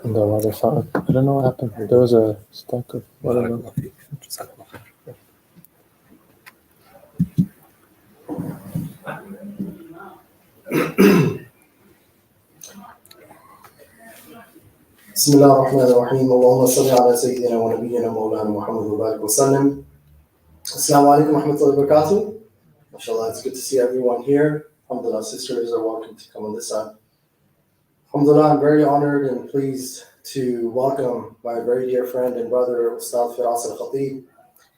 And the other side, I don't know what happened. There was a stack of whatever. بسم الله الرحمن الرحيم اللهم صل على سيدنا ونبينا مولانا محمد وبارك وسلم. Assalamu alaikum wa rahmatullahi wa barakatuh. MashaAllah, it's good to see everyone here. Alhamdulillah, sisters are welcome to come on this side. Alhamdulillah, I'm very honored and pleased to welcome my very dear friend and brother, Ustadh Firas Alkhateeb.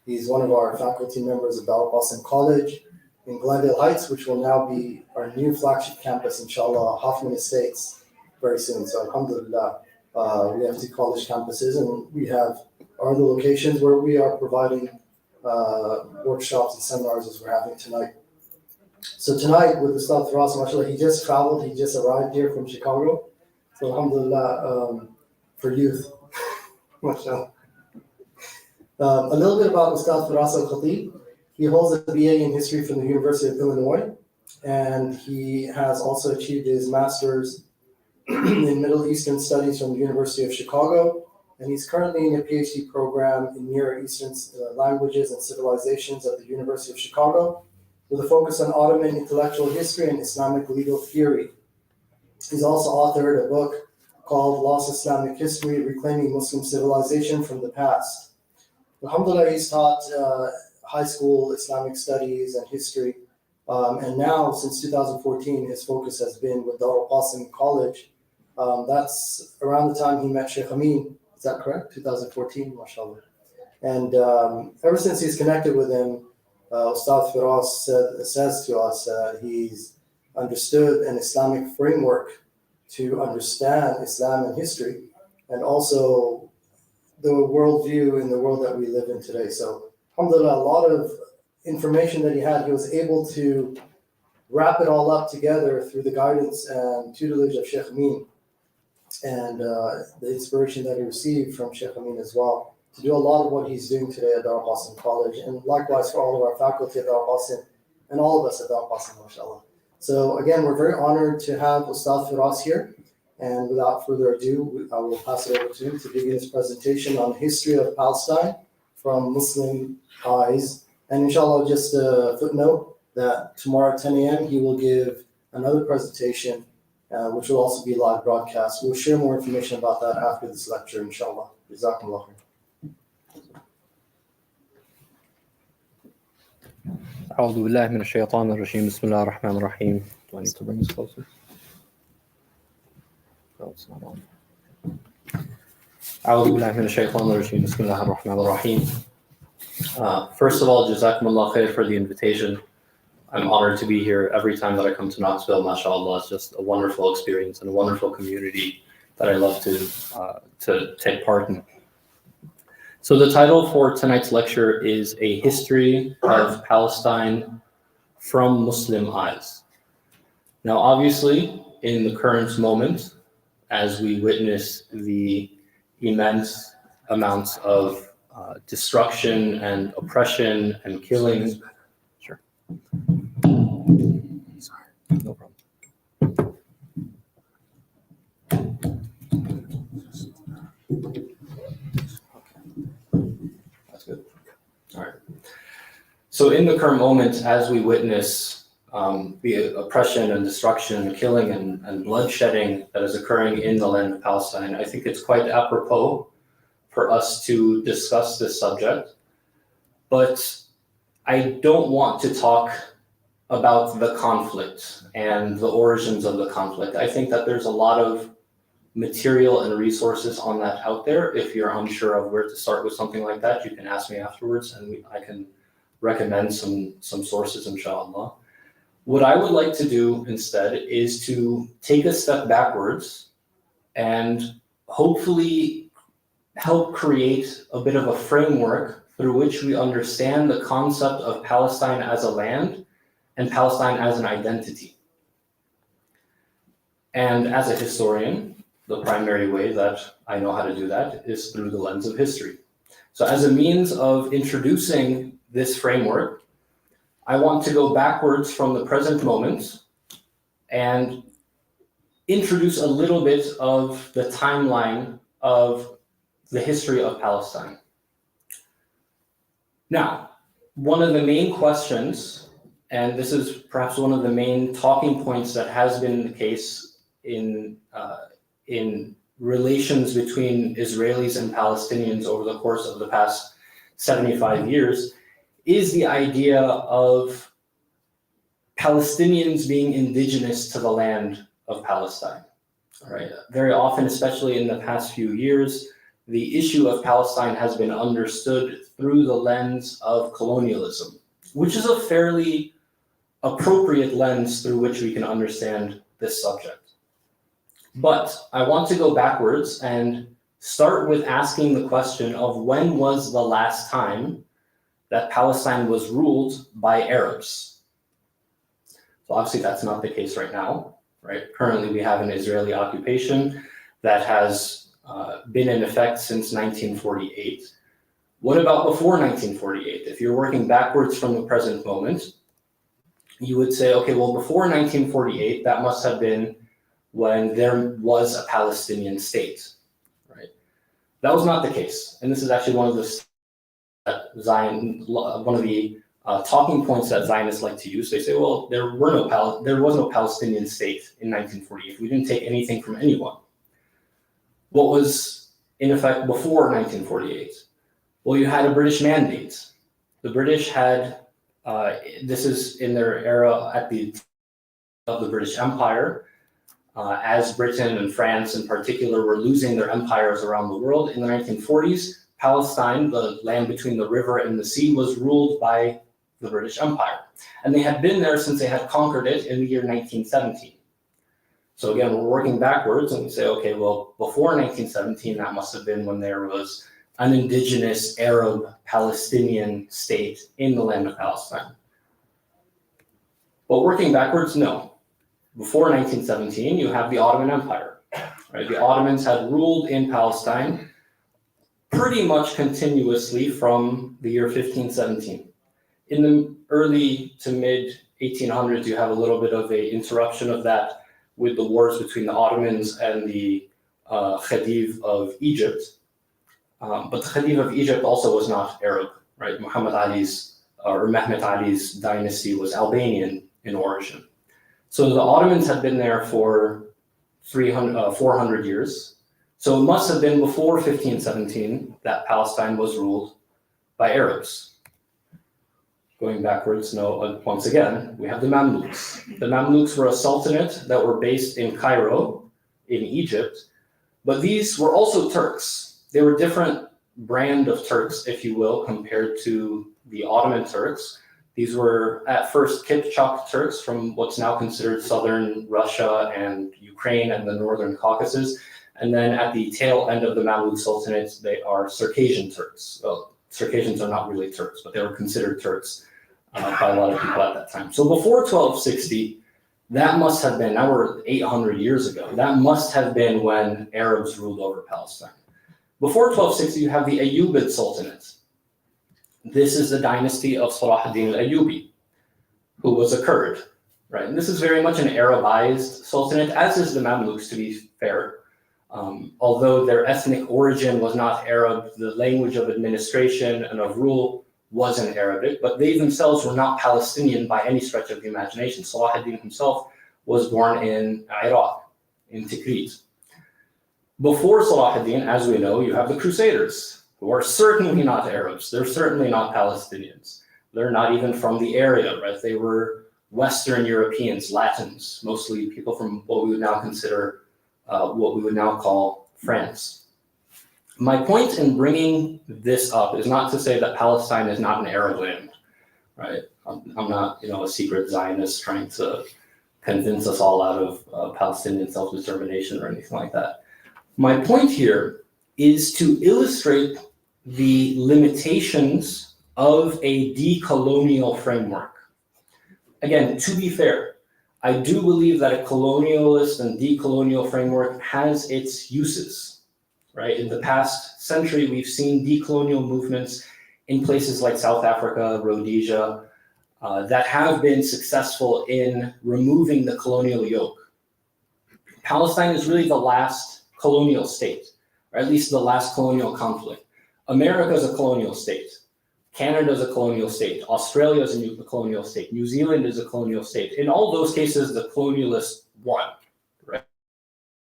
He's one of our faculty members of Darul Iftā College in Glendale Heights, which will now be our new flagship campus, inshallah, Hoffman Estates, very soon. So alhamdulillah, we have 2 college campuses, and we have other locations where we are providing workshops and seminars as we're having tonight. So tonight with Ustadh Firas, mashallah, he just traveled, he just arrived here from Chicago. So alhamdulillah, for youth, mashallah. A little bit about Ustadh Firas Alkhateeb. He holds a BA in history from the University of Illinois, and he has also achieved his master's in Middle Eastern Studies from the University of Chicago, and he's currently in a PhD program in Near Eastern languages and civilizations at the University of Chicago, with a focus on Ottoman intellectual history and Islamic legal theory. He's also authored a book called Lost Islamic History, Reclaiming Muslim Civilization from the Past. Alhamdulillah, he's taught high school Islamic studies and history, and now since 2014, his focus has been with Darul Iftā College. That's around the time he met Sheikh Amin. Is that correct? 2014, mashallah. And ever since he's connected with him, Ustadh Firas says to us he's understood an Islamic framework to understand Islam and history, and also the worldview in the world that we live in today. So, alhamdulillah, a lot of information that he was able to wrap it all up together through the guidance and tutelage of Sheikh Amin, and the inspiration that he received from Sheikh Amin as well, to do a lot of what he's doing today at Darul Iftā College, and likewise for all of our faculty at Darul Iftā and all of us at Darul Iftā, mashallah. So again, we're very honored to have Ustadh Firas here, and without further ado, I will pass it over to him to begin his presentation on the history of Palestine from Muslim eyes. And inshallah, just a footnote that tomorrow at 10 a.m. he will give another presentation, which will also be live broadcast. We'll share more information about that after this lecture, inshallah. Jazakumullah khair. أعوذ بالله من الشيطان الرجيم بسم الله الرحمن الرحيم. Do I need to bring this closer? No, it's not on. أعوذ بالله من الشيطان الرجيم بسم الله الرحمن الرحيم. First of all, Jazakumullah khair for the invitation. I'm honored to be here every time that I come to Knoxville. MashaAllah, it's just a wonderful experience and a wonderful community that I love to take part in. So the title for tonight's lecture is A History of Palestine from Muslim Eyes. Now, obviously, in the current moment, as we witness the immense amounts of destruction and oppression and killing. Sure. Sorry, no problem. That's good. All right. So in the current moment, as we witness the oppression and destruction and killing and bloodshedding that is occurring in the land of Palestine, I think it's quite apropos for us to discuss this subject. But I don't want to talk about the conflict and the origins of the conflict. I think that there's a lot of material and resources on that out there. If you're unsure of where to start with something like that, you can ask me afterwards and I can recommend some sources, inshallah. What I would like to do instead is to take a step backwards and hopefully help create a bit of a framework through which we understand the concept of Palestine as a land and Palestine as an identity. And as a historian, the primary way that I know how to do that is through the lens of history. So as a means of introducing this framework, I want to go backwards from the present moment and introduce a little bit of the timeline of the history of Palestine. Now, one of the main questions, and this is perhaps one of the main talking points that has been the case in relations between Israelis and Palestinians over the course of the past 75 years, is the idea of Palestinians being indigenous to the land of Palestine. All right. Very often, especially in the past few years, the issue of Palestine has been understood through the lens of colonialism, which is a fairly appropriate lens through which we can understand this subject. But I want to go backwards and start with asking the question of when was the last time that Palestine was ruled by Arabs? So obviously that's not the case right now, right? Currently we have an Israeli occupation that has been in effect since 1948. What about before 1948? If you're working backwards from the present moment, you would say, okay, well, before 1948, that must have been when there was a Palestinian state, right? That was not the case. And this is actually one of the talking points that Zionists like to use. They say, well, there was no Palestinian state in 1948. We didn't take anything from anyone. What was in effect before 1948? Well, you had a British mandate. The British had, this is in their era of the British Empire, as Britain and France in particular were losing their empires around the world. In the 1940s, Palestine, the land between the river and the sea, was ruled by the British Empire. And they had been there since they had conquered it in the year 1917. So again, we're working backwards and we say, okay, well, before 1917, that must have been when there was an indigenous Arab Palestinian state in the land of Palestine. But working backwards, no. Before 1917, you have the Ottoman Empire, right? The Ottomans had ruled in Palestine pretty much continuously from the year 1517. In the early to mid 1800s, you have a little bit of an interruption of that with the wars between the Ottomans and the Khedive of Egypt. But the Khedive of Egypt also was not Arab, right? Mehmet Ali's dynasty was Albanian in origin. So the Ottomans had been there for 400 years. So it must have been before 1517 that Palestine was ruled by Arabs. Going backwards, once again, we have the Mamluks. The Mamluks were a sultanate that were based in Cairo, in Egypt, but these were also Turks. They were a different brand of Turks, if you will, compared to the Ottoman Turks. These were at first Kipchak Turks from what's now considered southern Russia and Ukraine and the northern Caucasus. And then at the tail end of the Mamluk Sultanate, they are Circassian Turks. Well, Circassians are not really Turks, but they were considered Turks by a lot of people at that time. So before 1260, that must have been, now we're 800 years ago, that must have been when Arabs ruled over Palestine. Before 1260, you have the Ayyubid Sultanate. This is the dynasty of Salah ad-Din al-Ayyubi, who was a Kurd, right? And this is very much an Arabized sultanate, as is the Mamluks, to be fair. Although their ethnic origin was not Arab, the language of administration and of rule was in Arabic, but they themselves were not Palestinian by any stretch of the imagination. Salah ad-Din himself was born in Iraq, in Tikrit. Before Salah ad-Din, as we know, you have the Crusaders, who are certainly not Arabs. They're certainly not Palestinians. They're not even from the area, right? They were Western Europeans, Latins, mostly people from what we would now consider, what we would now call France. My point in bringing this up is not to say that Palestine is not an Arab land, right? I'm not, a secret Zionist trying to convince us all out of Palestinian self-determination or anything like that. My point here is to illustrate the limitations of a decolonial framework. Again, to be fair, I do believe that a colonialist and decolonial framework has its uses, right? In the past century, we've seen decolonial movements in places like South Africa, Rhodesia, that have been successful in removing the colonial yoke. Palestine is really the last colonial state, or at least the last colonial conflict. America is a colonial state. Canada is a colonial state. Australia is a colonial state. New Zealand is a colonial state. In all those cases, the colonialists won, right?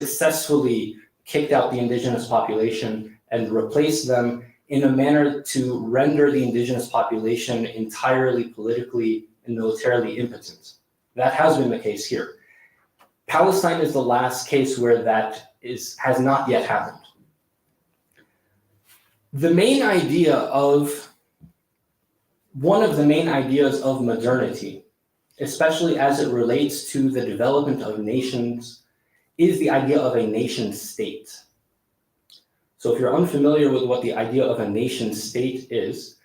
Successfully kicked out the indigenous population and replaced them in a manner to render the indigenous population entirely politically and militarily impotent. That has been the case here. Palestine is the last case where that has not yet happened. One of the main ideas of modernity, especially as it relates to the development of nations, is the idea of a nation state. So if you're unfamiliar with what the idea of a nation state is,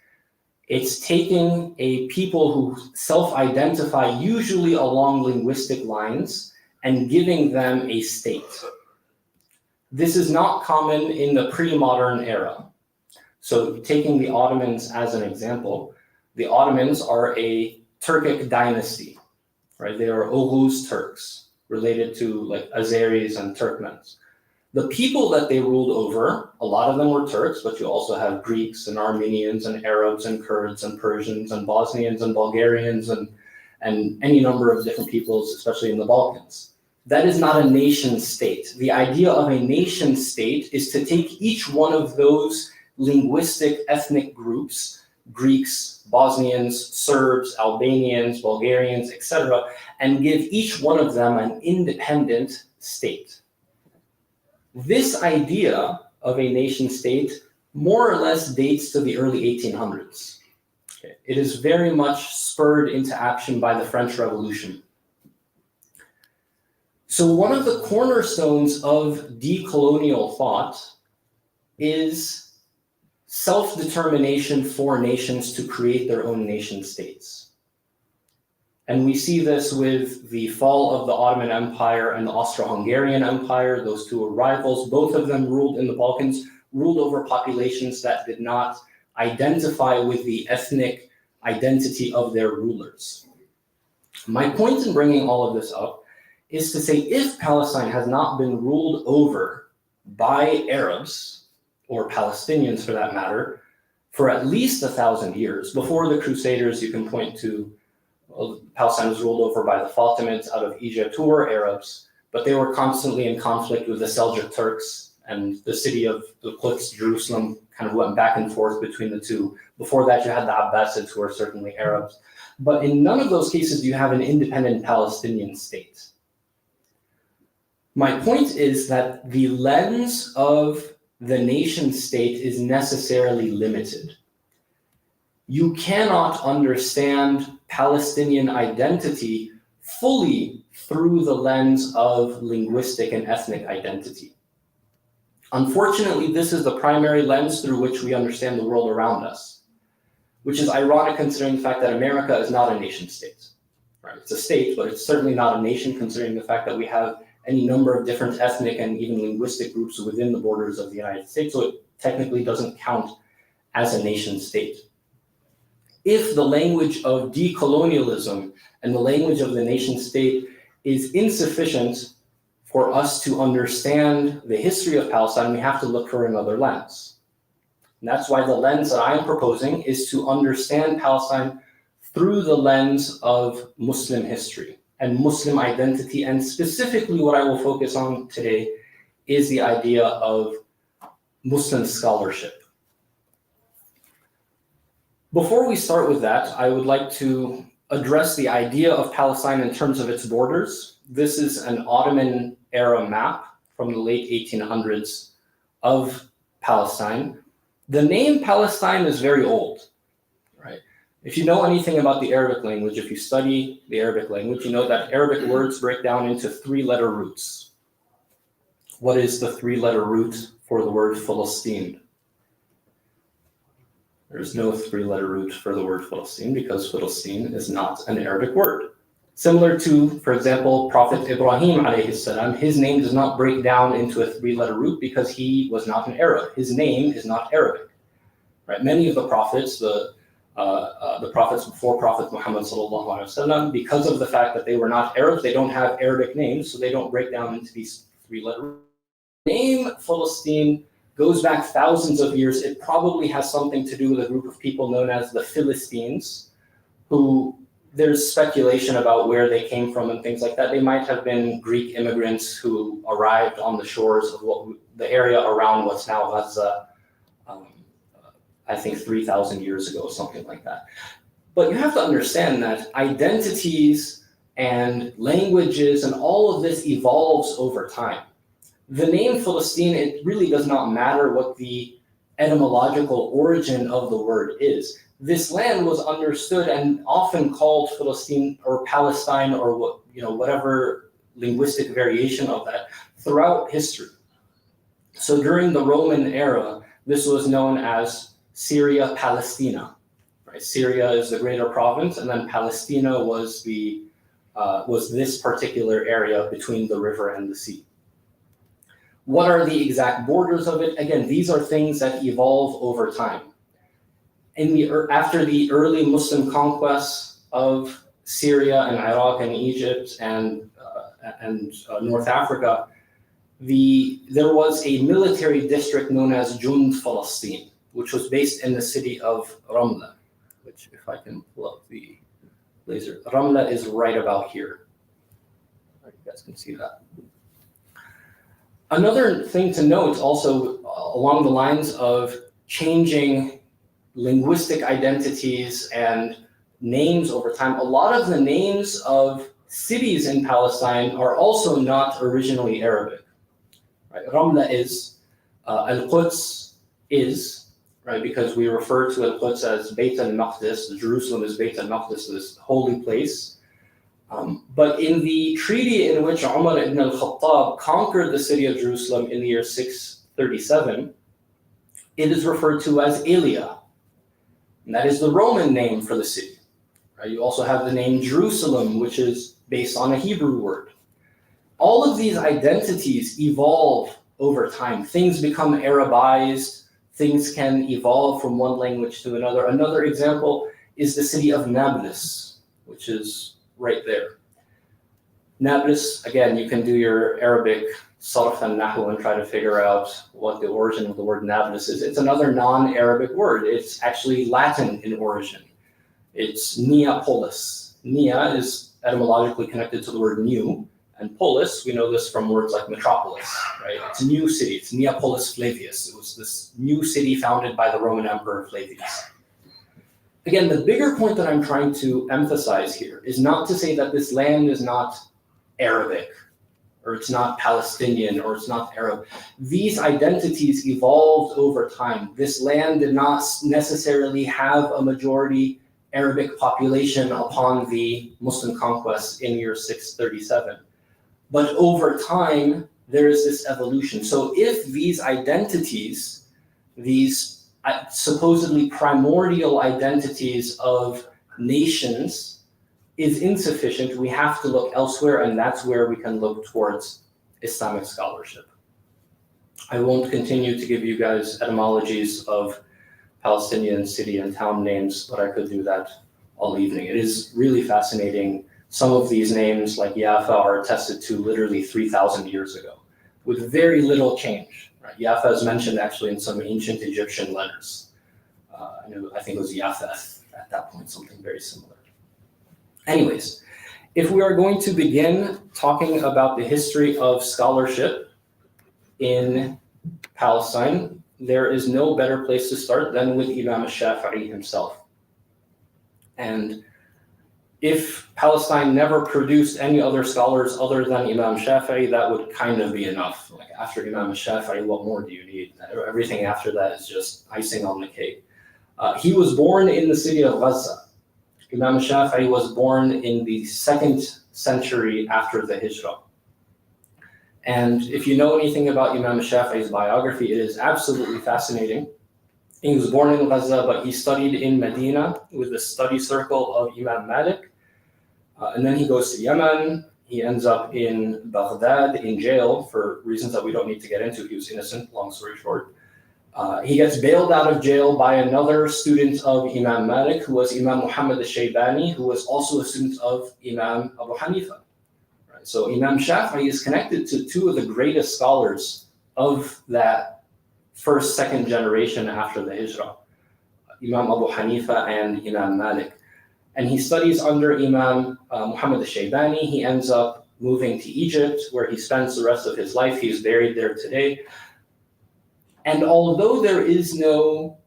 it's taking a people who self-identify usually along linguistic lines and giving them a state. This is not common in the pre-modern era. So taking the Ottomans as an example, the Ottomans are a Turkic dynasty, right? They are Oghuz Turks, related to like Azeris and Turkmens. The people that they ruled over, a lot of them were Turks, but you also have Greeks and Armenians and Arabs and Kurds and Persians and Bosnians and Bulgarians and any number of different peoples, especially in the Balkans. That is not a nation state. The idea of a nation state is to take each one of those linguistic ethnic groups, Greeks, Bosnians, Serbs, Albanians, Bulgarians, etc., and give each one of them an independent state. This idea of a nation state more or less dates to the early 1800s. Okay. It is very much spurred into action by the French Revolution. So one of the cornerstones of decolonial thought is self-determination for nations to create their own nation states. And we see this with the fall of the Ottoman Empire and the Austro-Hungarian Empire. Those two were rivals. Both of them ruled in the Balkans, ruled over populations that did not identify with the ethnic identity of their rulers. My point in bringing all of this up is to say, if Palestine has not been ruled over by Arabs, or Palestinians for that matter, for at least 1,000 years, before the Crusaders, you can point to Palestine was ruled over by the Fatimids out of Egypt, who were Arabs, but they were constantly in conflict with the Seljuk Turks, and the city of the Quds, Jerusalem, kind of went back and forth between the two. Before that, you had the Abbasids, who were certainly Arabs. But in none of those cases do you have an independent Palestinian state. My point is that the lens of the nation state is necessarily limited. You cannot understand Palestinian identity fully through the lens of linguistic and ethnic identity. Unfortunately, this is the primary lens through which we understand the world around us, which is ironic considering the fact that America is not a nation state. Right? It's a state, but it's certainly not a nation considering the fact that we have any number of different ethnic and even linguistic groups within the borders of the United States, so it technically doesn't count as a nation state. If the language of decolonialism and the language of the nation state is insufficient for us to understand the history of Palestine, we have to look for another lens. And that's why the lens that I am proposing is to understand Palestine through the lens of Muslim history and Muslim identity, and specifically what I will focus on today is the idea of Muslim scholarship. Before we start with that, I would like to address the idea of Palestine in terms of its borders. This is an Ottoman era map from the late 1800s of Palestine. The name Palestine is very old, right? If you know anything about the Arabic language, if you study the Arabic language, you know that Arabic words break down into 3-letter roots. What is the 3-letter root for the word Palestine? There's no 3-letter root for the word Palestine because Palestine is not an Arabic word. Similar to, for example, Prophet Ibrahim alayhi salam, his name does not break down into a 3-letter root because he was not an Arab. His name is not Arabic. Right? Many of the prophets, the the prophets before Prophet Muhammad sallallahu alaihi wasallam. Because of the fact that they were not Arabs, they don't have Arabic names, so they don't break down into these three-letter. Name Palestine goes back thousands of years. It probably has something to do with a group of people known as the Philistines, who there's speculation about where they came from and things like that. They might have been Greek immigrants who arrived on the shores of the area around what's now Gaza, I think 3,000 years ago, something like that. But you have to understand that identities and languages and all of this evolves over time. The name Palestine, it really does not matter what the etymological origin of the word is. This land was understood and often called Palestine or Palestine or whatever linguistic variation of that throughout history. So during the Roman era, this was known as Syria Palestina. Right? Syria is the greater province, and then Palestina was this particular area between the river and the sea. What are the exact borders of it? Again, these are things that evolve over time. After the early Muslim conquests of Syria and Iraq and Egypt and North Africa, there was a military district known as Jund Palestine, which was based in the city of Ramla, which, if I can pull up the laser, Ramla is right about here. You guys can see that. Another thing to note also along the lines of changing linguistic identities and names over time, a lot of the names of cities in Palestine are also not originally Arabic. Right? Ramla is, Al-Quds is, right, because we refer to Al-Quds as Bayt al-Maqdis. Jerusalem is Bayt al-Maqdis, this holy place. But in the treaty in which Umar ibn al-Khattab conquered the city of Jerusalem in the year 637, it is referred to as Elia. And that is the Roman name for the city. Right? You also have the name Jerusalem, which is based on a Hebrew word. All of these identities evolve over time. Things become Arabized. Things can evolve from one language to another. Another example is the city of Nablus, which is right there. Nablus, again, you can do your Arabic sarf and nahu and try to figure out what the origin of the word Nablus is. It's another non-Arabic word. It's actually Latin in origin. It's Neapolis. Nea is etymologically connected to the word new, and polis, we know this from words like metropolis, right? It's a new city. It's Neapolis Flavius. It was this new city founded by the Roman Emperor Flavius. Again, the bigger point that I'm trying to emphasize here is not to say that this land is not Arabic, or it's not Palestinian, or it's not Arab. These identities evolved over time. This land did not necessarily have a majority Arabic population upon the Muslim conquest in year 637. But over time, there is this evolution. So if these identities, these supposedly primordial identities of nations is insufficient, we have to look elsewhere, and that's where we can look towards Islamic scholarship. I won't continue to give you guys etymologies of Palestinian city and town names, but I could do that all evening. It is really fascinating. Some of these names, like Jaffa, are attested to literally 3,000 years ago, with very little change. Right? Jaffa is mentioned actually in some ancient Egyptian letters. I think it was Japheth at that point, something very similar. Anyways, if we are going to begin talking about the history of scholarship in Palestine, there is no better place to start than with Imam al-Shafi'i himself. And if Palestine never produced any other scholars other than Imam Shafi'i, that would kind of be enough. Like after Imam Shafi'i, what more do you need? Everything after that is just icing on the cake. He was born in the city of Gaza. Imam Shafi'i was born in the 2nd century after the Hijrah. And if you know anything about Imam Shafi'i's biography, it is absolutely fascinating. He was born in Gaza, but he studied in Medina with the study circle of Imam Malik. And then he goes to Yemen. He ends up in Baghdad in jail for reasons that we don't need to get into. He was innocent, long story short. He gets bailed out of jail by another student of Imam Malik, who was Imam Muhammad al-Shaybani, who was also a student of Imam Abu Hanifa. Right? So Imam Shafi'i is connected to two of the greatest scholars of that first, second generation after the Hijrah, Imam Abu Hanifa and Imam Malik. And he studies under Imam Muhammad al-Shaybani. He ends up moving to Egypt, where he spends the rest of his life. He's buried there today. And although there is no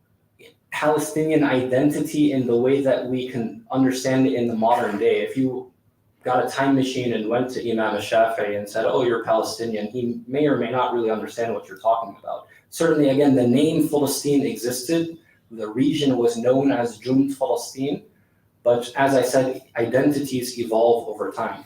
Palestinian identity in the way that we can understand it in the modern day, if you got a time machine and went to Imam al-Shafi'i and said, oh, you're Palestinian, he may or may not really understand what you're talking about. Certainly, again, the name Palestine existed. The region was known as Jund Palestine. But as I said, identities evolve over time.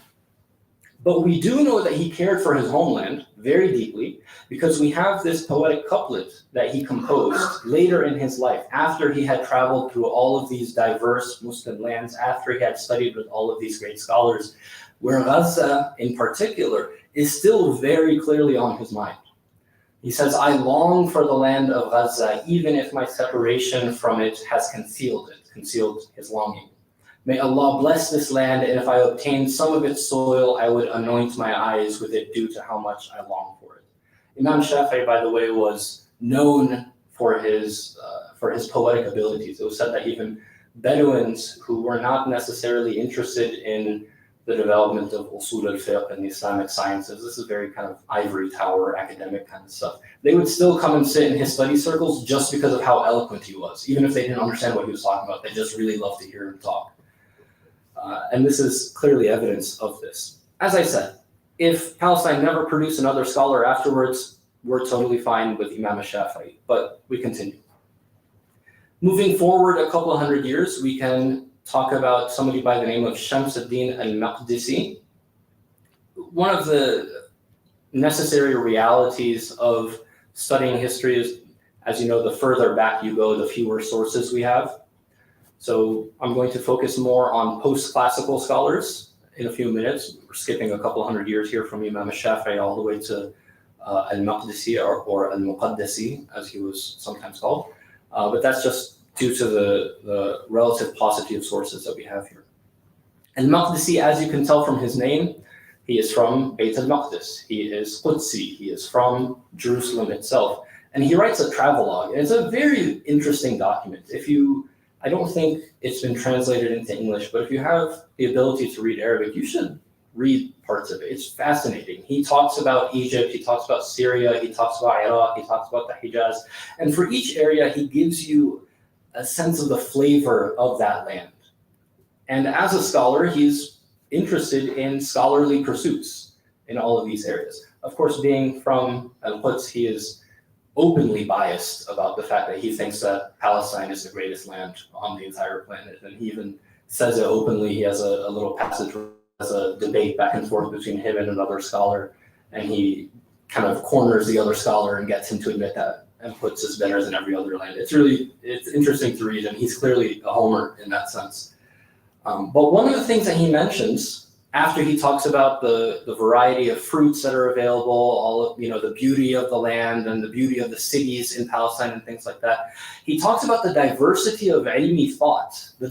But we do know that he cared for his homeland very deeply, because we have this poetic couplet that he composed later in his life, after he had traveled through all of these diverse Muslim lands, after he had studied with all of these great scholars, where Gaza in particular is still very clearly on his mind. He says, I long for the land of Gaza, even if my separation from it has concealed his longing. May Allah bless this land, and if I obtained some of its soil, I would anoint my eyes with it due to how much I long for it. Imam Shafi'i, by the way, was known for his poetic abilities. It was said that even Bedouins who were not necessarily interested in the development of usul al-fiqh and the Islamic sciences, this is very kind of ivory tower academic kind of stuff, they would still come and sit in his study circles just because of how eloquent he was. Even if they didn't understand what he was talking about, they just really loved to hear him talk. And this is clearly evidence of this. As I said, if Palestine never produced another scholar afterwards, we're totally fine with Imam al-Shafi'i, but we continue. Moving forward a couple of hundred years, we can talk about somebody by the name of Shams ad-Din al-Maqdisi. One of the necessary realities of studying history is, as you know, the further back you go, the fewer sources we have. So I'm going to focus more on post-classical scholars in a few minutes. We're skipping a couple hundred years here from Imam al-Shafi'i all the way to al-Maqdisi or al-Muqaddasi, as he was sometimes called. But that's just due to the relative paucity of sources that we have here. Al-Maqdisi, as you can tell from his name, he is from Bayt al-Maqdis. He is Qudsi. He is from Jerusalem itself. And he writes a travelogue. And it's a very interesting document. I don't think it's been translated into English, but if you have the ability to read Arabic, you should read parts of it. It's fascinating. He talks about Egypt, he talks about Syria, he talks about Iraq, he talks about the Hijaz. And for each area, he gives you a sense of the flavor of that land. And as a scholar, he's interested in scholarly pursuits in all of these areas. Of course, being from Al-Quds, he is openly biased about the fact that he thinks that Palestine is the greatest land on the entire planet. And he even says it openly. He has a little passage where there's a debate back and forth between him and another scholar. And he kind of corners the other scholar and gets him to admit that Al-Quds is better than every other land. It's interesting to read, and he's clearly a homer in that sense. But one of the things that he mentions after he talks about the variety of fruits that are available, all of the beauty of the land and the beauty of the cities in Palestine and things like that, he talks about the diversity of ilmi thought, the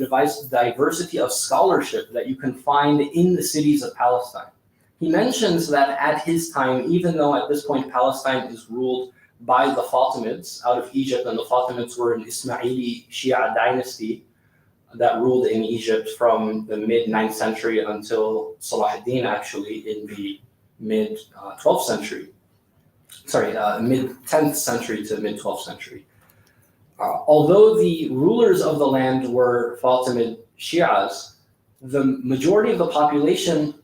diversity of scholarship that you can find in the cities of Palestine. He mentions that at his time, even though at this point Palestine is ruled by the Fatimids out of Egypt, and the Fatimids were an Ismaili Shia dynasty that ruled in Egypt from the mid-9th century until Salah ad-Din, actually, in the mid-12th century. Mid-10th century to mid-12th century. Although the rulers of the land were Fatimid Shias, the majority of the population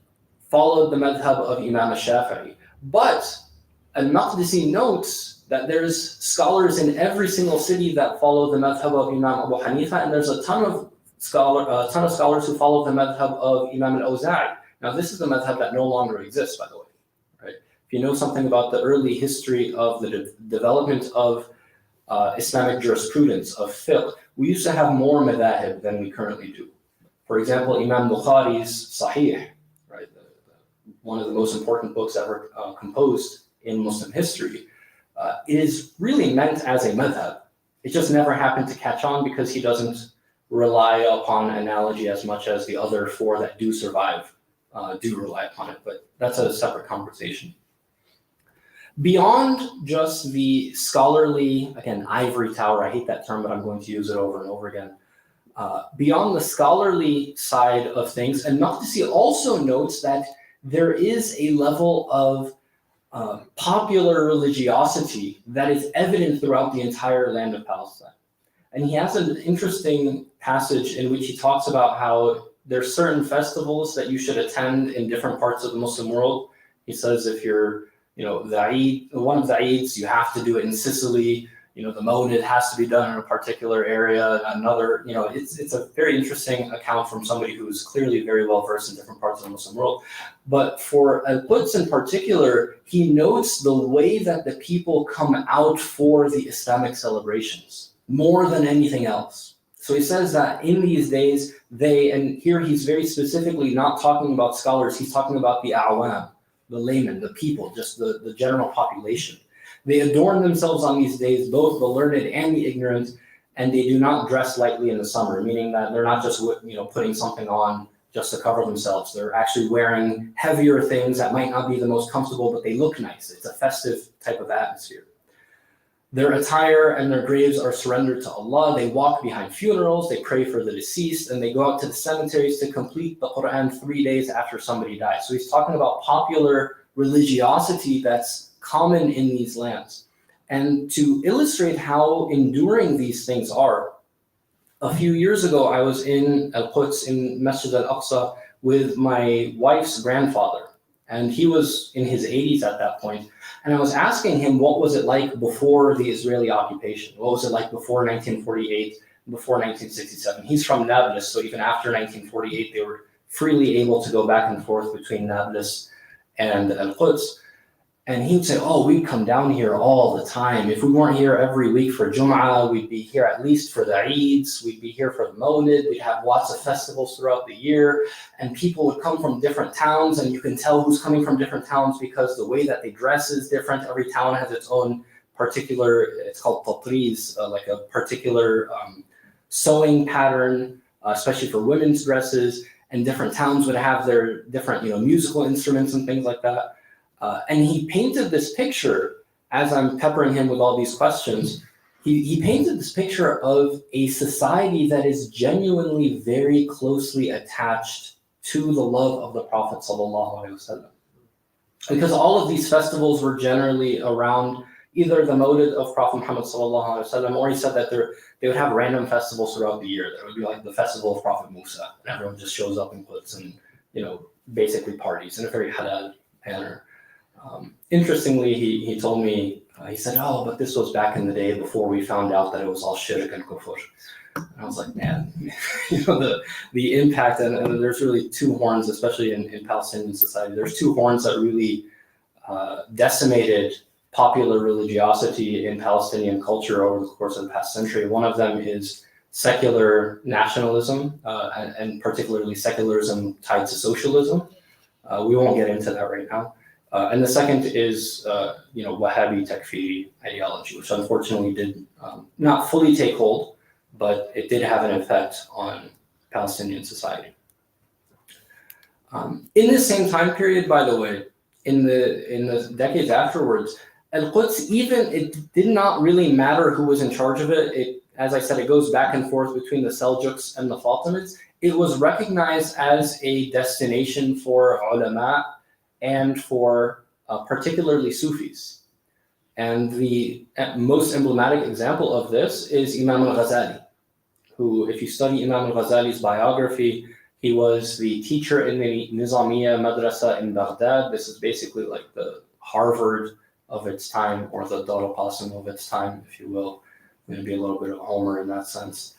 followed the madhab of Imam al-Shafi'i. But al-Maqdisi notes that there's scholars in every single city that follow the madhab of Imam Abu Hanifa, and there's a ton of scholars who follow the madhab of Imam al-Awza'i. Now, this is the madhab that no longer exists, by the way. Right? If you know something about the early history of the development of Islamic jurisprudence, of fiqh, we used to have more madhab than we currently do. For example, Imam Bukhari's Sahih, right? One of the most important books ever composed in Muslim history, it is really meant as a madhab. It just never happened to catch on because he doesn't rely upon analogy as much as the other four that do survive do rely upon it, but that's a separate conversation. Beyond just the scholarly, again, ivory tower, I hate that term, but I'm going to use it over and over again. Beyond the scholarly side of things, and Maqdisi also notes that there is a level of popular religiosity that is evident throughout the entire land of Palestine. And he has an interesting passage in which he talks about how there's certain festivals that you should attend in different parts of the Muslim world. He says if you're, the Eid, one of the Eids, you have to do it in Sicily. The Mawlid has to be done in a particular area. Another, it's a very interesting account from somebody who's clearly very well versed in different parts of the Muslim world. But for Al-Quds in particular, he notes the way that the people come out for the Islamic celebrations more than anything else. So he says that in these days, and here he's very specifically not talking about scholars, he's talking about the awam, the laymen, the people, just the general population. They adorn themselves on these days, both the learned and the ignorant, and they do not dress lightly in the summer, meaning that they're not just putting something on just to cover themselves. They're actually wearing heavier things that might not be the most comfortable, but they look nice. It's a festive type of atmosphere. Their attire and their graves are surrendered to Allah. They walk behind funerals, they pray for the deceased, and they go out to the cemeteries to complete the Quran 3 days after somebody dies. So he's talking about popular religiosity that's common in these lands. And to illustrate how enduring these things are, a few years ago, I was in Al-Quds, in Masjid al-Aqsa, with my wife's grandfather. And he was in his 80s at that point. And I was asking him, what was it like before the Israeli occupation? What was it like before 1948, before 1967? He's from Nablus, so even after 1948, they were freely able to go back and forth between Nablus and Al-Quds. And he would say, we'd come down here all the time. If we weren't here every week for Jum'ah, we'd be here at least for the Eids, we'd be here for the Mawlid, we'd have lots of festivals throughout the year, and people would come from different towns, and you can tell who's coming from different towns because the way that they dress is different. Every town has its own particular, it's called tatriz, like a particular sewing pattern, especially for women's dresses, and different towns would have their different musical instruments and things like that. And he painted this picture, as I'm peppering him with all these questions, he painted this picture of a society that is genuinely very closely attached to the love of the Prophet ﷺ. Because all of these festivals were generally around either the Mawlid of Prophet Muhammad ﷺ, or he said that they would have random festivals throughout the year. That would be like the festival of Prophet Musa, and everyone just shows up and puts and basically parties in a very halal manner. Interestingly, he told me, he said, but this was back in the day before we found out that it was all shirk and kufr. And I was like, man, the impact, and there's really two horns, especially in Palestinian society, there's two horns that really decimated popular religiosity in Palestinian culture over the course of the past century. One of them is secular nationalism, and particularly secularism tied to socialism. We won't get into that right now. And the second is, Wahhabi Takfiri ideology, which unfortunately did not fully take hold, but it did have an effect on Palestinian society. In this same time period, by the way, in the decades afterwards, Al-Quds, it did not really matter who was in charge of it. As I said, it goes back and forth between the Seljuks and the Fatimids. It was recognized as a destination for ulama and for particularly Sufis. And the most emblematic example of this is Imam al-Ghazali, who, if you study Imam al-Ghazali's biography, he was the teacher in the Nizamiya Madrasa in Baghdad. This is basically like the Harvard of its time, or the Darul Qasim of its time, if you will. Maybe a little bit of Homer in that sense.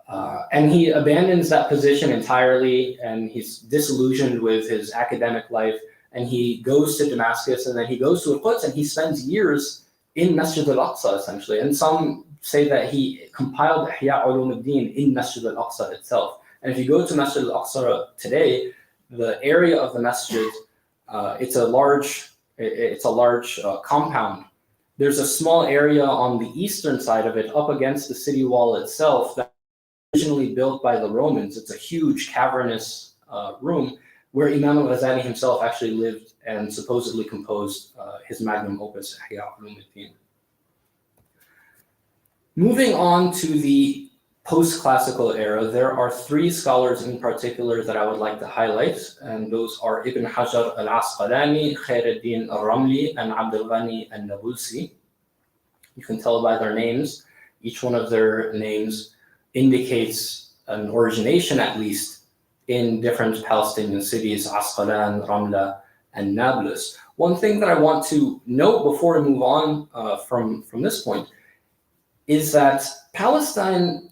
And he abandons that position entirely, and he's disillusioned with his academic life. And he goes to Damascus, and then he goes to Al-Quds, and he spends years in Masjid al-Aqsa, essentially. And some say that he compiled Ihya Ulum ad-Din in Masjid al-Aqsa itself. And if you go to Masjid al-Aqsa today, the area of the masjid, it's a large compound, There's a small area on the eastern side of it, up against the city wall itself, that was originally built by the Romans. It's a huge cavernous room where Imam al-Ghazali himself actually lived and supposedly composed his magnum opus, Ihya Ulumuddin. Moving on to the post-classical era, there are three scholars in particular that I would like to highlight, and those are Ibn Hajar al-Asqalani, Khairuddin al-Ramli, and Abdul Ghani al-Nabulsi. You can tell by their names. Each one of their names indicates an origination, at least, in different Palestinian cities, Asqalan, Ramla, and Nablus. One thing that I want to note before we move on from this point is that Palestine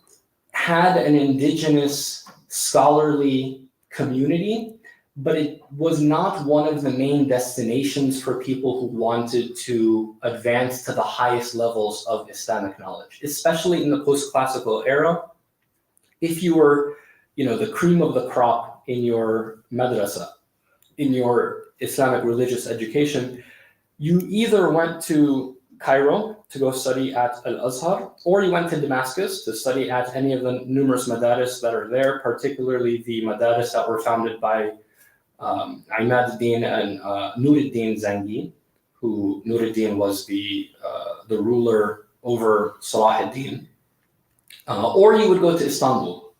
had an indigenous scholarly community, but it was not one of the main destinations for people who wanted to advance to the highest levels of Islamic knowledge, especially in the post-classical era. If you were, the cream of the crop in your madrasa, in your Islamic religious education, you either went to Cairo to go study at Al-Azhar, or you went to Damascus to study at any of the numerous madaris that are there, particularly the madaris that were founded by Imad ad-Din and Nuruddin Zangi, who Nuruddin was the ruler over Salah ad-Din. Or you would go to Istanbul.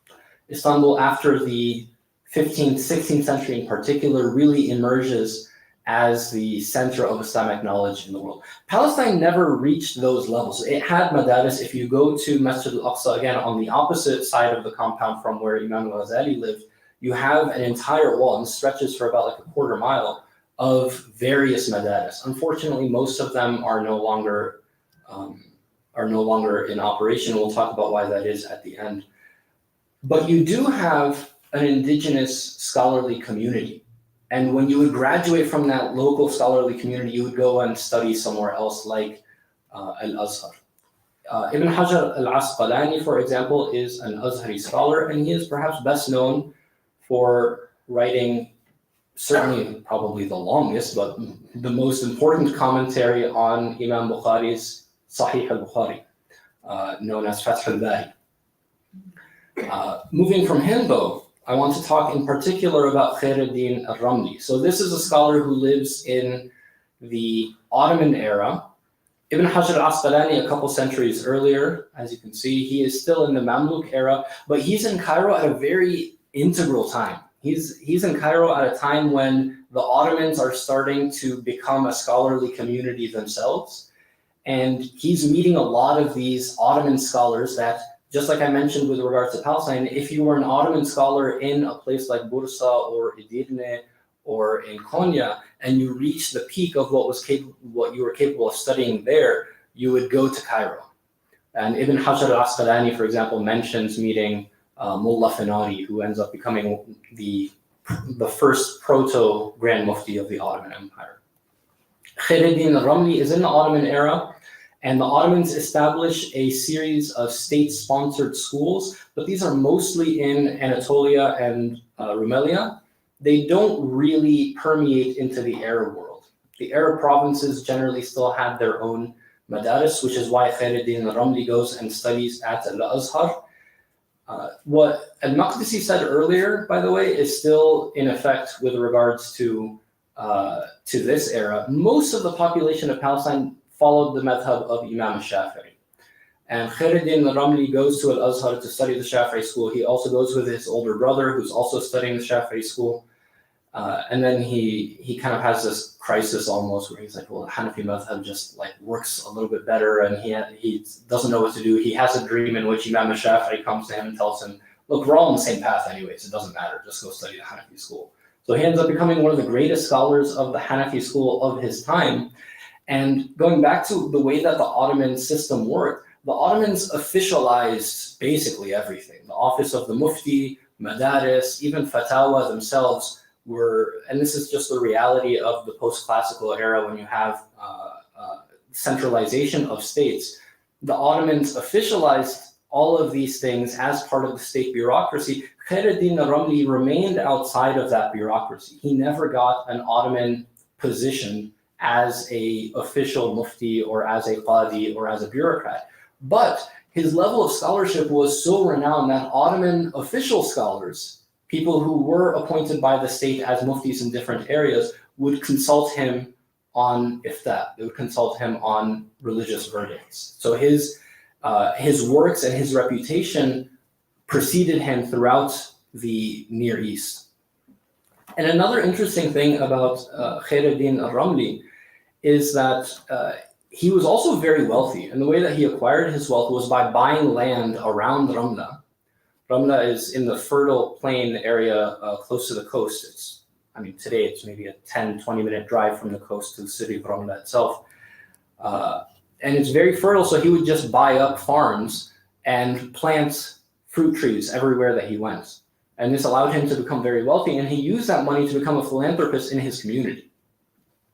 Istanbul, after the 15th, 16th century in particular, really emerges as the center of Islamic knowledge in the world. Palestine never reached those levels. It had madaris. If you go to Masjid al-Aqsa, again, on the opposite side of the compound from where Imam al-Ghazali lived, you have an entire wall, and stretches for about like a quarter mile, of various madaris. Unfortunately, most of them are no longer in operation. We'll talk about why that is at the end. But you do have an indigenous scholarly community. And when you would graduate from that local scholarly community, you would go and study somewhere else like Al-Azhar. Ibn Hajar al-Asqalani, for example, is an Azhari scholar, and he is perhaps best known for writing, certainly probably the longest, but the most important commentary on Imam Bukhari's Sahih al-Bukhari, known as Fath al-Bari. Moving from him, though, I want to talk in particular about Khairuddin al-Ramli. So this is a scholar who lives in the Ottoman era. Ibn Hajar al-Asqalani, a couple centuries earlier, as you can see, he is still in the Mamluk era, but he's in Cairo at a very integral time. He's in Cairo at a time when the Ottomans are starting to become a scholarly community themselves. And he's meeting a lot of these Ottoman scholars that, just like I mentioned with regards to Palestine, if you were an Ottoman scholar in a place like Bursa or Edirne or in Konya, and you reached the peak of what you were capable of studying there, you would go to Cairo. And Ibn Hajar al-Asqalani, for example, mentions meeting Mullah Finari, who ends up becoming the first proto-Grand Mufti of the Ottoman Empire. Khairuddin al-Ramli is in the Ottoman era, and the Ottomans establish a series of state-sponsored schools, but these are mostly in Anatolia and Rumelia. They don't really permeate into the Arab world. The Arab provinces generally still have their own madaris, which is why Khairuddin al-Ramli goes and studies at Al-Azhar. What al-Maqdisi said earlier, by the way, is still in effect with regards to this era. Most of the population of Palestine followed the madhab of Imam al-Shafi'i. And Khairuddin al-Ramli goes to Al-Azhar to study the Shafi'i school. He also goes with his older brother, who's also studying the Shafi'i school. And then he kind of has this crisis almost where he's like, well, Hanafi madhab just like works a little bit better, and he doesn't know what to do. He has a dream in which Imam al-Shafi'i comes to him and tells him, look, we're all on the same path anyways, it doesn't matter, just go study the Hanafi school. So he ends up becoming one of the greatest scholars of the Hanafi school of his time. And going back to the way that the Ottoman system worked, the Ottomans officialized basically everything. The office of the Mufti, Madaris, even Fatawa themselves were, and this is just the reality of the post-classical era when you have centralization of states. The Ottomans officialized all of these things as part of the state bureaucracy. Khairuddin al-Ramli remained outside of that bureaucracy. He never got an Ottoman position as a official mufti or as a qadi or as a bureaucrat. But his level of scholarship was so renowned that Ottoman official scholars, people who were appointed by the state as muftis in different areas, would consult him on iftā. They would consult him on religious verdicts. So his works and his reputation preceded him throughout the Near East. And another interesting thing about Khairuddin al-Ramli is that he was also very wealthy. And the way that he acquired his wealth was by buying land around Ramla. Ramla is in the fertile plain area close to the coast. Today it's maybe a 10, 20-minute drive from the coast to the city of Ramla itself. And it's very fertile, so he would just buy up farms and plant fruit trees everywhere that he went. And this allowed him to become very wealthy, and he used that money to become a philanthropist in his community.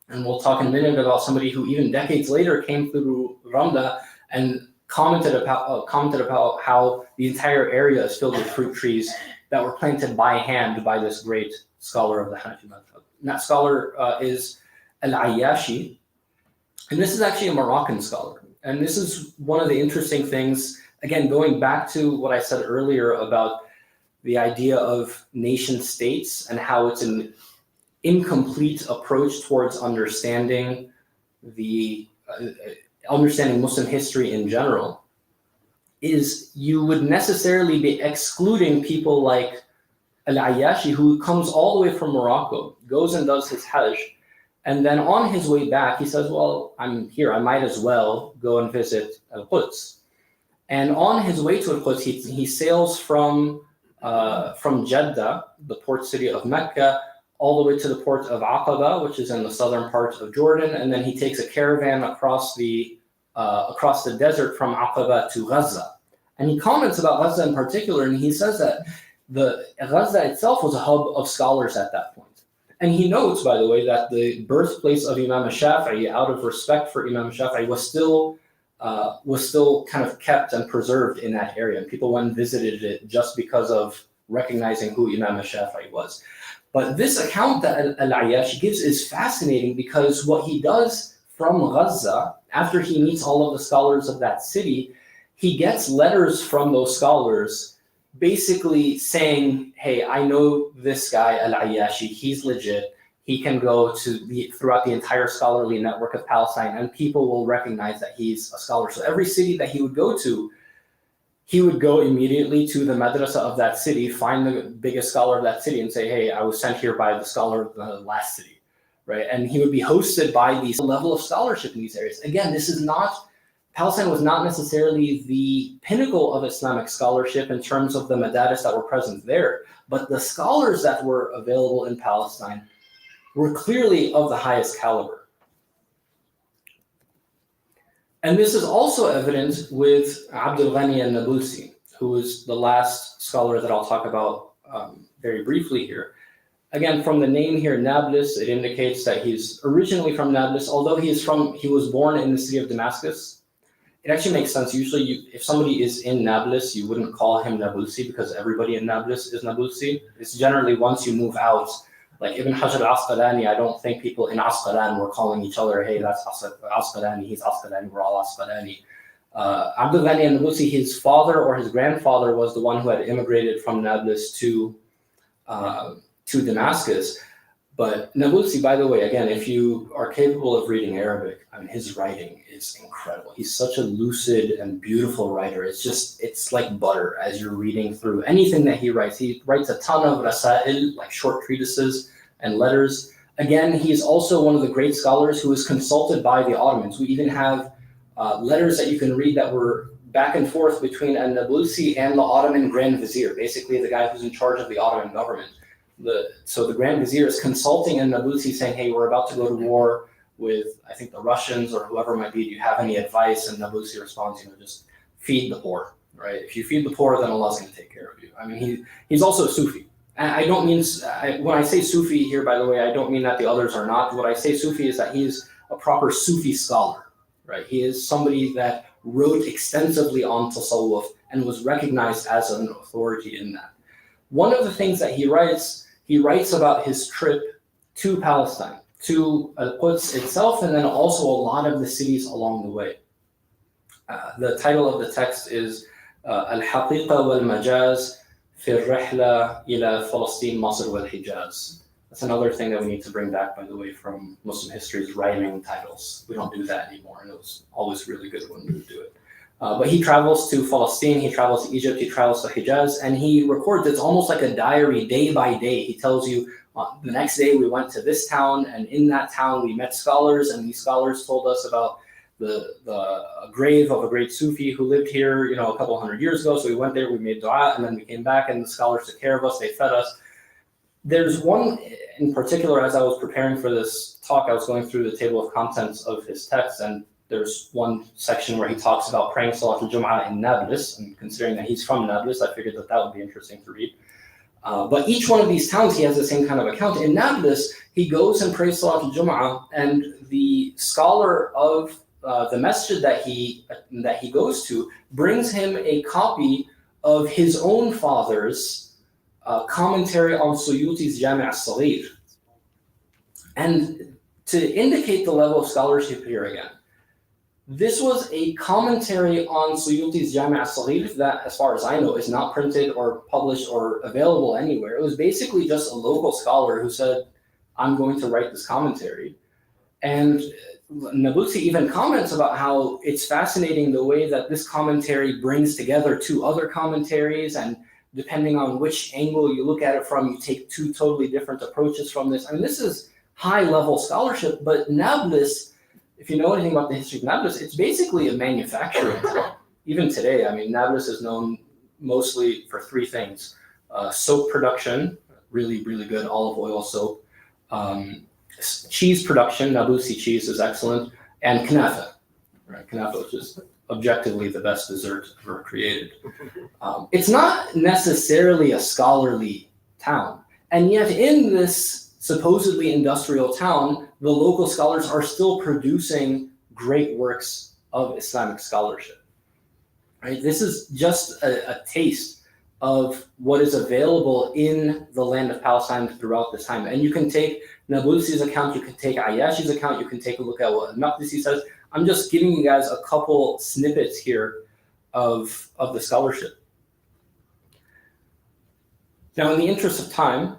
And we'll talk in a minute about somebody who even decades later came through Ramla and commented about how the entire area is filled with fruit trees that were planted by hand by this great scholar of the Hanafi madhab. And that scholar is Al-Ayyashi, and this is actually a Moroccan scholar. And this is one of the interesting things, again, going back to what I said earlier about the idea of nation states and how it's an incomplete approach towards understanding Muslim history in general, is you would necessarily be excluding people like Al-Ayyashi, who comes all the way from Morocco, goes and does his Hajj, and then on his way back, he says, well, I'm here, I might as well go and visit Al-Quds. And on his way to Al-Quds, he sails from Jeddah, the port city of Mecca, all the way to the port of Aqaba, which is in the southern part of Jordan, and then he takes a caravan across the desert from Aqaba to Gaza. And he comments about Gaza in particular, and he says that the Gaza itself was a hub of scholars at that point. And he notes, by the way, that the birthplace of Imam Shafi'i, out of respect for Imam Shafi'i, was still kind of kept and preserved in that area. And people went and visited it just because of recognizing who Imam Shafi'i was. But this account that Al-Ayyashi gives is fascinating, because what he does from Gaza, after he meets all of the scholars of that city, he gets letters from those scholars basically saying, hey, I know this guy, Al-Ayyashi, he's legit. He can go throughout the entire scholarly network of Palestine, and people will recognize that he's a scholar. So every city that he would go to, he would go immediately to the madrasa of that city, find the biggest scholar of that city, and say, hey, I was sent here by the scholar of the last city, right? And he would be hosted by the level of scholarship in these areas. Again, Palestine was not necessarily the pinnacle of Islamic scholarship in terms of the madaris that were present there, but the scholars that were available in Palestine were clearly of the highest caliber. And this is also evident with Abdul Ghani al-Nabulsi, who is the last scholar that I'll talk about very briefly here. Again, from the name here, Nablus, it indicates that he's originally from Nablus, although he was born in the city of Damascus. It actually makes sense. Usually, if somebody is in Nablus, you wouldn't call him Nabulsi, because everybody in Nablus is Nabulsi. It's generally once you move out, like Ibn Hajar al-Asqalani, I don't think people in Asqalan were calling each other, hey, that's Asqalani, he's Asqalani, we're all Asqalani. Abdul Ghani al-Nabulsi, his father or his grandfather was the one who had immigrated from Nablus to Damascus. But Nabulsi, by the way, again, if you are capable of reading Arabic, his writing is incredible. He's such a lucid and beautiful writer. It's like butter as you're reading through anything that he writes. He writes a ton of rasail, like short treatises and letters. Again, he's also one of the great scholars who was consulted by the Ottomans. We even have letters that you can read that were back and forth between Nabulsi and the Ottoman Grand Vizier, basically the guy who's in charge of the Ottoman government. So the Grand Vizier is consulting Nabulsi, saying, hey, we're about to go to war with, I think, the Russians or whoever it might be. Do you have any advice? And Nabulsi responds, just feed the poor, right? If you feed the poor, then Allah's going to take care of you. He's also a Sufi. And I don't mean, when I say Sufi here, by the way, I don't mean that the others are not. What I say Sufi is that he's a proper Sufi scholar, right? He is somebody that wrote extensively on Tasawwuf and was recognized as an authority in that. One of the things that he writes about his trip to Palestine. to Al-Quds itself, and then also a lot of the cities along the way. The title of the text is Al-Haqiqa wal-Majaz fi al-Rihla ila Palestine, Masr wal-Hijaz. That's another thing that we need to bring back, by the way, from Muslim history, is rhyming titles. We don't do that anymore, and it was always really good when we would do it. But he travels to Palestine, he travels to Egypt, he travels to Hijaz, and he records, it's almost like a diary day by day. He tells you, the next day we went to this town, and in that town we met scholars, and these scholars told us about the grave of a great Sufi who lived here, a couple hundred years ago. So we went there, we made dua, and then we came back, and the scholars took care of us, they fed us. There's one in particular, as I was preparing for this talk, I was going through the table of contents of his text, and there's one section where he talks about praying Salat al-Jum'ah in Nablus, and considering that he's from Nablus, I figured that would be interesting to read. But each one of these towns, he has the same kind of account. In Nablus, he goes and prays Salat al-Jum'ah, and the scholar of the masjid that he goes to brings him a copy of his own father's commentary on Suyuti's Jami' al-Saghir. And to indicate the level of scholarship here again, this was a commentary on Suyuti's Jami' al-Saghir that, as far as I know, is not printed or published or available anywhere. It was basically just a local scholar who said, I'm going to write this commentary. And Nablusi even comments about how it's fascinating the way that this commentary brings together two other commentaries, and depending on which angle you look at it from, you take two totally different approaches from this. I mean, this is high-level scholarship, but Nablus, if you know anything about the history of Nablus, it's basically a manufacturing town. Even today, I mean, Nablus is known mostly for three things. Soap production, really, really good olive oil soap. Cheese production, Nablusi cheese is excellent. And kanafa, right? Kanafa, which is objectively the best dessert ever created. It's not necessarily a scholarly town. And yet in this supposedly industrial town, the local scholars are still producing great works of Islamic scholarship. Right? This is just a taste of what is available in the land of Palestine throughout this time. And you can take Nablusi's account, you can take Ayashi's account, you can take a look at what Maqdisi says. I'm just giving you guys a couple snippets here of the scholarship. Now, in the interest of time,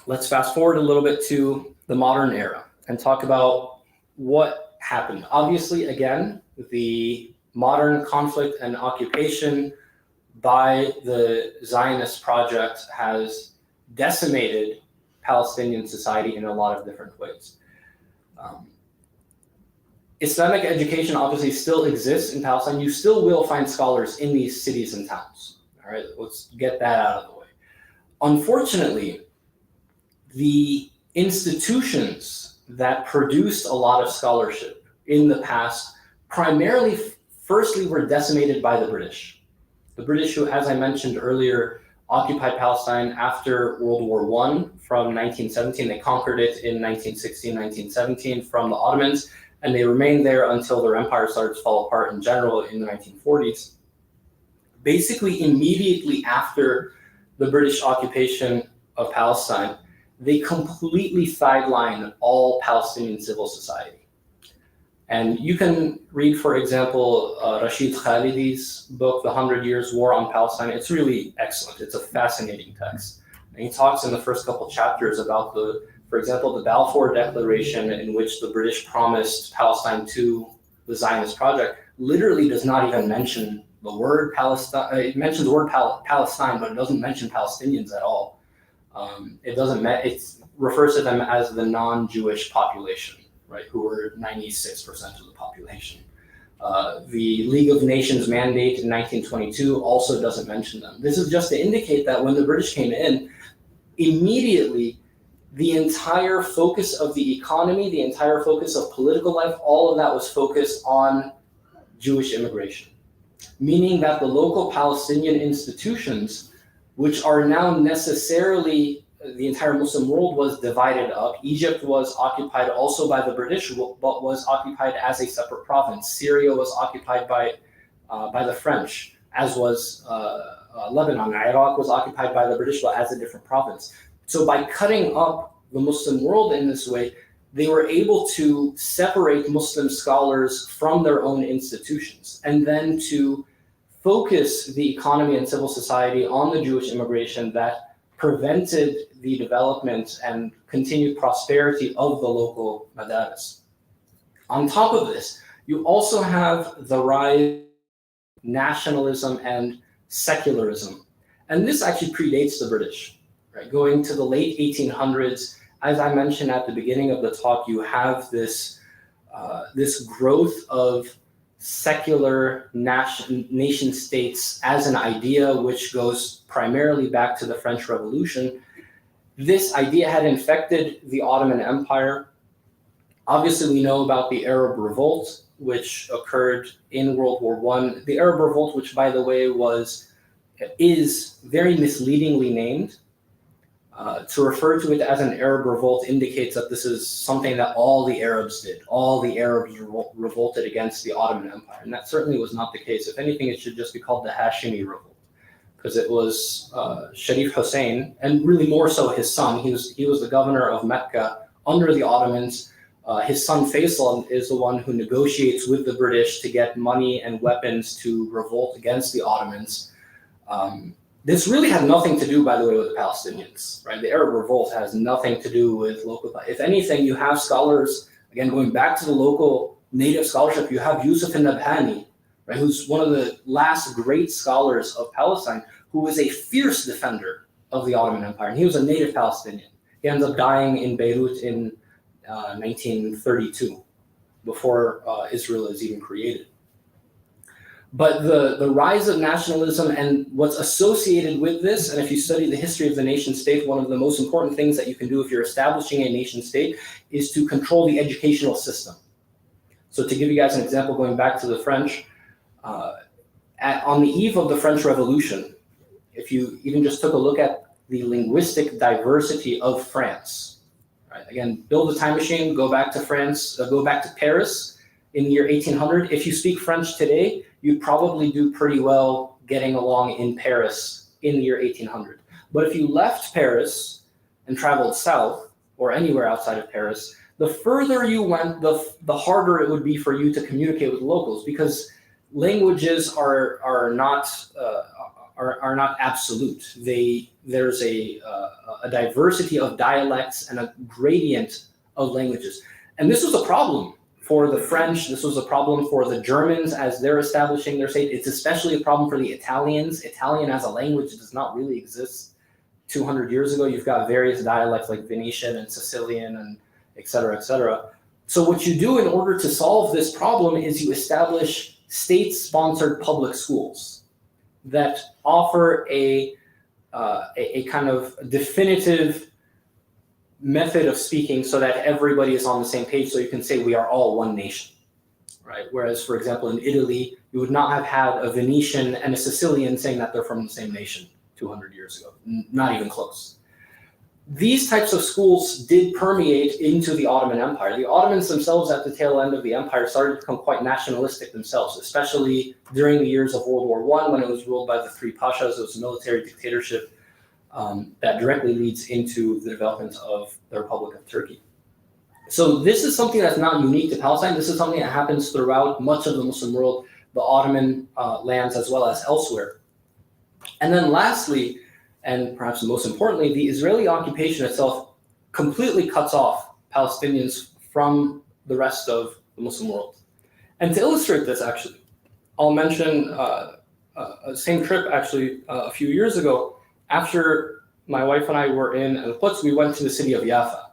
let's fast forward a little bit to the modern era and talk about what happened. Obviously, again, the modern conflict and occupation by the Zionist project has decimated Palestinian society in a lot of different ways. Islamic education obviously still exists in Palestine. You still will find scholars in these cities and towns. All right, let's get that out of the way. Unfortunately, the institutions that produced a lot of scholarship in the past primarily, firstly, were decimated by the British. The British, who, as I mentioned earlier, occupied Palestine after World War I from 1917. They conquered it in 1916, 1917 from the Ottomans, and they remained there until their empire started to fall apart in general in the 1940s. Basically, immediately after the British occupation of Palestine, they completely sidelined all Palestinian civil society. And you can read, for example, Rashid Khalidi's book, The 100 Years' War on Palestine. It's really excellent. It's a fascinating text. And he talks in the first couple chapters about for example, the Balfour Declaration, in which the British promised Palestine to the Zionist project, literally does not even mention the word Palestine. It mentions the word Palestine, but it doesn't mention Palestinians at all. It refers to them as the non-Jewish population, right, who were 96% of the population. The League of Nations mandate in 1922 also doesn't mention them. This is just to indicate that when the British came in, immediately the entire focus of the economy, the entire focus of political life, all of that was focused on Jewish immigration, meaning that the local Palestinian institutions, which are now necessarily, the entire Muslim world was divided up. Egypt was occupied also by the British, but was occupied as a separate province. Syria was occupied by the French, as was Lebanon. Iraq was occupied by the British, but as a different province. So by cutting up the Muslim world in this way, they were able to separate Muslim scholars from their own institutions and then to focus the economy and civil society on the Jewish immigration that prevented the development and continued prosperity of the local madaris. On top of this, you also have the rise of nationalism and secularism. And this actually predates the British, right? Going to the late 1800s, as I mentioned at the beginning of the talk, you have this growth of secular nation states as an idea, which goes primarily back to the French Revolution. This idea had infected the Ottoman Empire. Obviously, we know about the Arab Revolt, which occurred in World War I. The Arab Revolt, which, by the way, is very misleadingly named. To refer to it as an Arab revolt indicates that this is something that all the Arabs did. All the Arabs revolted against the Ottoman Empire, and that certainly was not the case. If anything, it should just be called the Hashimi Revolt, because it was Sharif Hussein, and really more so his son. He was the governor of Mecca under the Ottomans. His son Faisal is the one who negotiates with the British to get money and weapons to revolt against the Ottomans. This really had nothing to do, by the way, with the Palestinians, right? The Arab Revolt has nothing to do with local. If anything, you have scholars, again, going back to the local native scholarship, you have Yusuf al-Nabhani, right, who's one of the last great scholars of Palestine, who was a fierce defender of the Ottoman Empire, and he was a native Palestinian. He ends up dying in Beirut in 1932, before Israel is even created. But the rise of nationalism and what's associated with this, and if you study the history of the nation state, one of the most important things that you can do if you're establishing a nation state is to control the educational system. So to give you guys an example, going back to the French, on the eve of the French Revolution, if you even just took a look at the linguistic diversity of France, right? Again, build a time machine, go back to France, go back to Paris in the year 1800. If you speak French today, you'd probably do pretty well getting along in Paris in the year 1800. But if you left Paris and traveled south or anywhere outside of Paris, the further you went, the harder it would be for you to communicate with locals, because languages are not absolute. There's a diversity of dialects and a gradient of languages. And this was a problem for the French. This was a problem for the Germans as they're establishing their state. It's especially a problem for the Italians. Italian as a language does not really exist 200 years ago. You've got various dialects like Venetian and Sicilian and et cetera, et cetera. So what you do in order to solve this problem is you establish state-sponsored public schools that offer a kind of definitive method of speaking so that everybody is on the same page, so you can say we are all one nation, right? Whereas, for example, in Italy, you would not have had a Venetian and a Sicilian saying that they're from the same nation 200 years ago, not even close. These types of schools did permeate into the Ottoman Empire. The Ottomans themselves at the tail end of the empire started to become quite nationalistic themselves, especially during the years of World War I, when it was ruled by the three pashas. It was a military dictatorship that directly leads into the development of the Republic of Turkey. So this is something that's not unique to Palestine. This is something that happens throughout much of the Muslim world, the Ottoman lands, as well as elsewhere. And then lastly, and perhaps most importantly, the Israeli occupation itself completely cuts off Palestinians from the rest of the Muslim world. And to illustrate this, actually, I'll mention a same trip actually a few years ago. After my wife and I were in Al-Quds, we went to the city of Jaffa.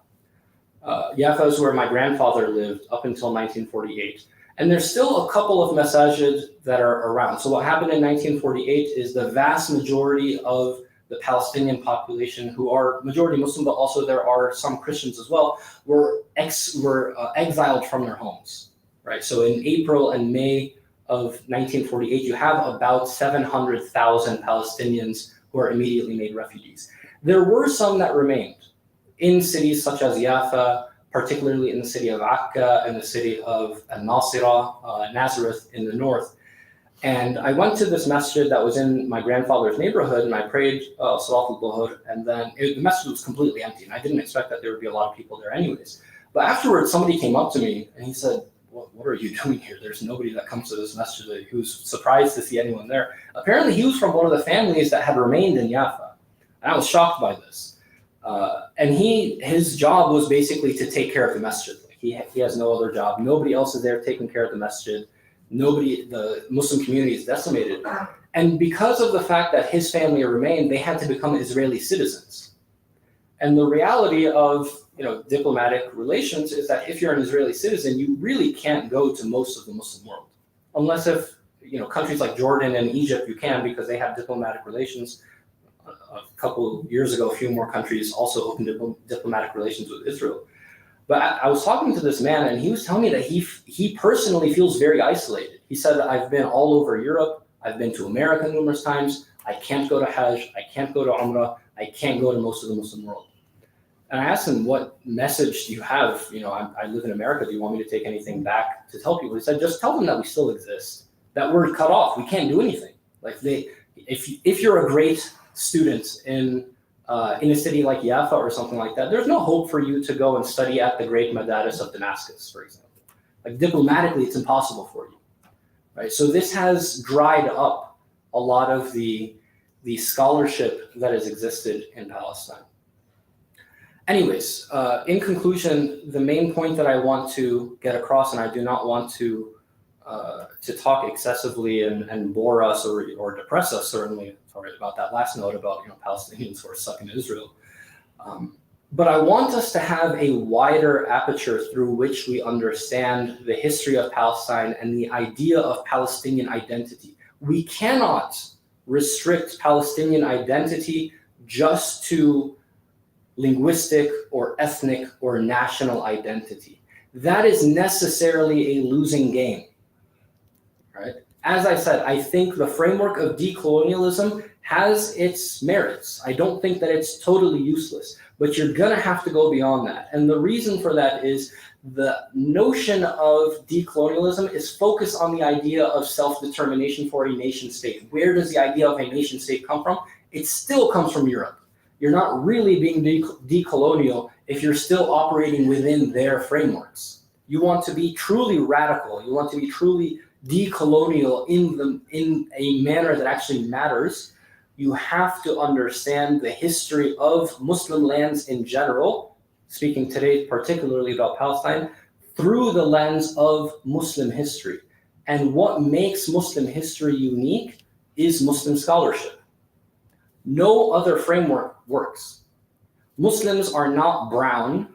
Jaffa is where my grandfather lived up until 1948. And there's still a couple of masajid that are around. So what happened in 1948 is the vast majority of the Palestinian population, who are majority Muslim, but also there are some Christians as well, were exiled from their homes, right? So in April and May of 1948, you have about 700,000 Palestinians who are immediately made refugees. There were some that remained in cities such as Jaffa, particularly in the city of Akka and the city of Al-Nasirah, Nazareth in the north. And I went to this masjid that was in my grandfather's neighborhood, and I prayed Salat al-Dhuhr, and then the masjid was completely empty, and I didn't expect that there would be a lot of people there anyways. But afterwards, somebody came up to me, and he said, what are you doing here? There's nobody that comes to this masjid. He was surprised to see anyone there. Apparently, he was from one of the families that had remained in Jaffa, and I was shocked by this. And his job was basically to take care of the masjid. He has no other job. Nobody else is there taking care of the masjid. The Muslim community is decimated. And because of the fact that his family remained, they had to become Israeli citizens. And the reality of diplomatic relations is that if you're an Israeli citizen, you really can't go to most of the Muslim world. Unless if, countries like Jordan and Egypt, you can because they have diplomatic relations. A couple of years ago, a few more countries also opened diplomatic relations with Israel. But I was talking to this man, and he was telling me that he personally feels very isolated. He said, I've been all over Europe. I've been to America numerous times. I can't go to Hajj. I can't go to Umrah. I can't go to most of the Muslim world. And I asked him, what message do you have? I live in America. Do you want me to take anything back to tell people? He said, just tell them that we still exist, that we're cut off. We can't do anything. Like if you're a great student in a city like Jaffa or something like that, there's no hope for you to go and study at the great Madaris of Damascus, for example. Like diplomatically, it's impossible for you, right? So this has dried up a lot of the scholarship that has existed in Palestine. Anyways, in conclusion, the main point that I want to get across, and I do not want to talk excessively and bore us or depress us, certainly. Sorry about that last note about Palestinians who are stuck in Israel. But I want us to have a wider aperture through which we understand the history of Palestine and the idea of Palestinian identity. We cannot restrict Palestinian identity just to linguistic or ethnic or national identity. That is necessarily a losing game, right? As I said, I think the framework of decolonialism has its merits. I don't think that it's totally useless, but you're gonna have to go beyond that. And the reason for that is the notion of decolonialism is focused on the idea of self-determination for a nation state. Where does the idea of a nation state come from? It still comes from Europe. You're not really being decolonial if you're still operating within their frameworks. You want to be truly radical. You want to be truly decolonial in a manner that actually matters. You have to understand the history of Muslim lands in general, speaking today particularly about Palestine, through the lens of Muslim history. And what makes Muslim history unique is Muslim scholarship. No other framework works. Muslims are not brown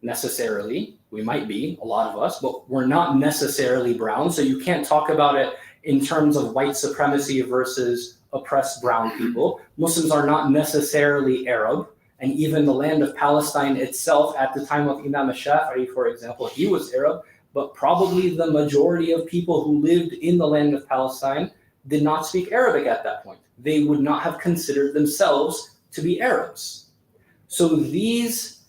necessarily. We might be, a lot of us, but we're not necessarily brown. So you can't talk about it in terms of white supremacy versus oppressed brown people. Muslims are not necessarily Arab. And even the land of Palestine itself, at the time of Imam al-Shafi'i, for example, he was Arab, but probably the majority of people who lived in the land of Palestine did not speak Arabic at that point. They would not have considered themselves to be Arabs. So these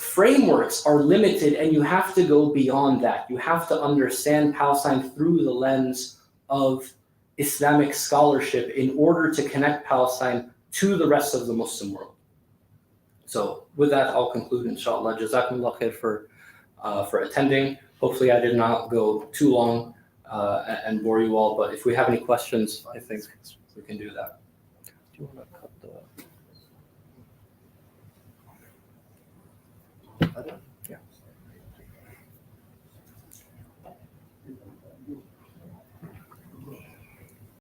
frameworks are limited, and you have to go beyond that. You have to understand Palestine through the lens of Islamic scholarship in order to connect Palestine to the rest of the Muslim world. So with that, I'll conclude, inshallah. Jazakumullah khair for attending. Hopefully I did not go too long and bore you all, but if we have any questions, I think we can do that. Do you want to cut the...